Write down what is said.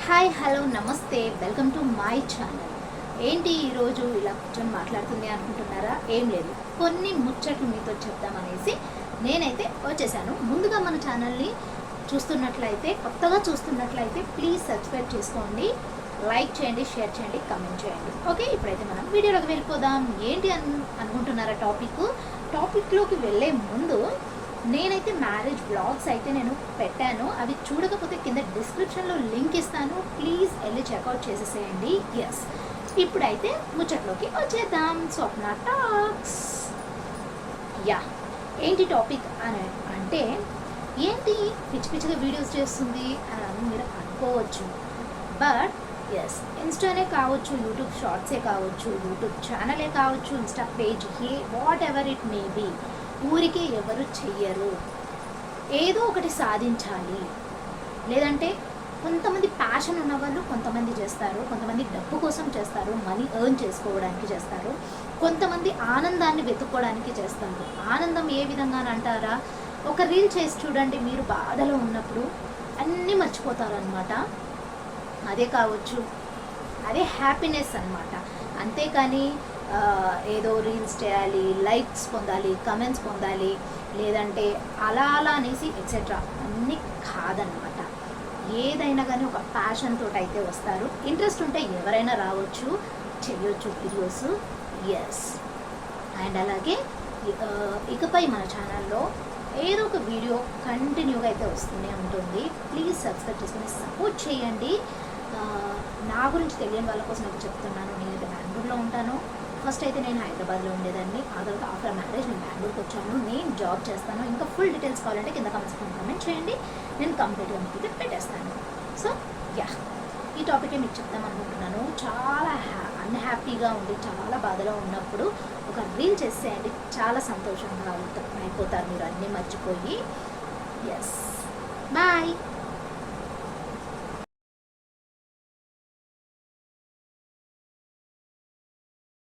Hi hello నమస్తే welcome to my channel. ఏంటి ఈరోజు ఇలా కూర్చొని మాట్లాడుతుంది అనుకుంటున్నారా? ఏం లేదు, కొన్ని ముచ్చట్లు మీతో చెప్దామనేసి నేనైతే వచ్చేసాను. ముందుగా మన ఛానల్ని కొత్తగా చూస్తున్నట్లయితే ప్లీజ్ సబ్స్క్రైబ్ చేసుకోండి, లైక్ చేయండి, షేర్ చేయండి, కమెంట్ చేయండి. ఓకే, ఇప్పుడైతే మనం వీడియోలోకి వెళ్ళిపోదాం. ఏంటి అనుకుంటున్నారా టాపిక్లోకి వెళ్ళే ముందు నేనైతే మ్యారేజ్ బ్లాగ్స్ అయితే నేను పెట్టాను. అవి చూడకపోతే కింద డిస్క్రిప్షన్లో లింక్ ఇస్తాను, ప్లీజ్ వెళ్ళి చెక్అవుట్ చేసేసేయండి. ఎస్, ఇప్పుడైతే ముచ్చట్లోకి వచ్చేద్దాం. స్వప్న టాక్స్. యా, ఏంటి టాపిక్ అని అంటే, ఏంటి పిచ్చి పిచ్చిగా వీడియోస్ చేస్తుంది అని మీరు అనుకోవచ్చు. బట్ ఎస్, ఇన్స్టానే కావచ్చు, యూట్యూబ్ షార్ట్సే కావచ్చు, యూట్యూబ్ ఛానలే కావచ్చు, Insta page, whatever it may be, ఊరికే ఎవరు చెయ్యరు. ఏదో ఒకటి సాధించాలి, లేదంటే కొంతమంది ప్యాషన్ ఉన్నవాళ్ళు కొంతమంది చేస్తారు, కొంతమంది డబ్బు కోసం చేస్తారు, మనీ ఎర్న్ చేసుకోవడానికి చేస్తారు, కొంతమంది ఆనందాన్ని వెతుక్కోవడానికి చేస్తారు. ఆనందం ఏ విధంగా అంటారా? ఒక రీల్ చేసి చూడండి, మీరు బాధలో ఉన్నప్పుడు అన్నీ మర్చిపోతారనమాట. అదే కావచ్చు, అదే హ్యాపీనెస్ అనమాట. అంతేకాని ఏదో రీల్స్ చేయాలి, లైక్స్ పొందాలి, కమెంట్స్ పొందాలి, లేదంటే అలా అనేసి ఎక్సెట్రా అన్నీ కాదనమాట. ఏదైనా కానీ ఒక ప్యాషన్ తోటి అయితే వస్తారు. ఇంట్రెస్ట్ ఉంటే ఎవరైనా రావచ్చు, చేయొచ్చు వీడియోస్. ఎస్, అండ్ అలాగే ఇకపై మన ఛానల్లో ఏదో ఒక వీడియో కంటిన్యూగా అయితే వస్తూనే ఉంటుంది. ప్లీజ్ సబ్స్క్రైబ్ చేసుకుని సపోర్ట్ చేయండి. నా గురించి తెలియని వాళ్ళ కోసం అయితే చెప్తున్నాను. నేనైతే బెంగళూరులో ఉంటాను. ఫస్ట్ అయితే నేను హైదరాబాద్లో ఉండేదాన్ని. ఆ తర్వాత ఆఫ్టర్ మ్యారేజ్ నేను బెంగళూరుకి వచ్చాను. నేను జాబ్ చేస్తాను. ఇంకా ఫుల్ డీటెయిల్స్ కావాలంటే కింద కమెంట్ చేయండి, నేను కంప్లీట్గా మీకు అయితే పెట్టేస్తాను. సో యా, ఈ టాపికే మీకు చెప్తాం అనుకుంటున్నాను. చాలా అన్హ్యాపీగా ఉండి చాలా బాధలో ఉన్నప్పుడు ఒక రీల్ చేసేయండి, చాలా సంతోషంగా అయిపోతారు మీరు, అన్నీ మర్చిపోయి. Yes, bye.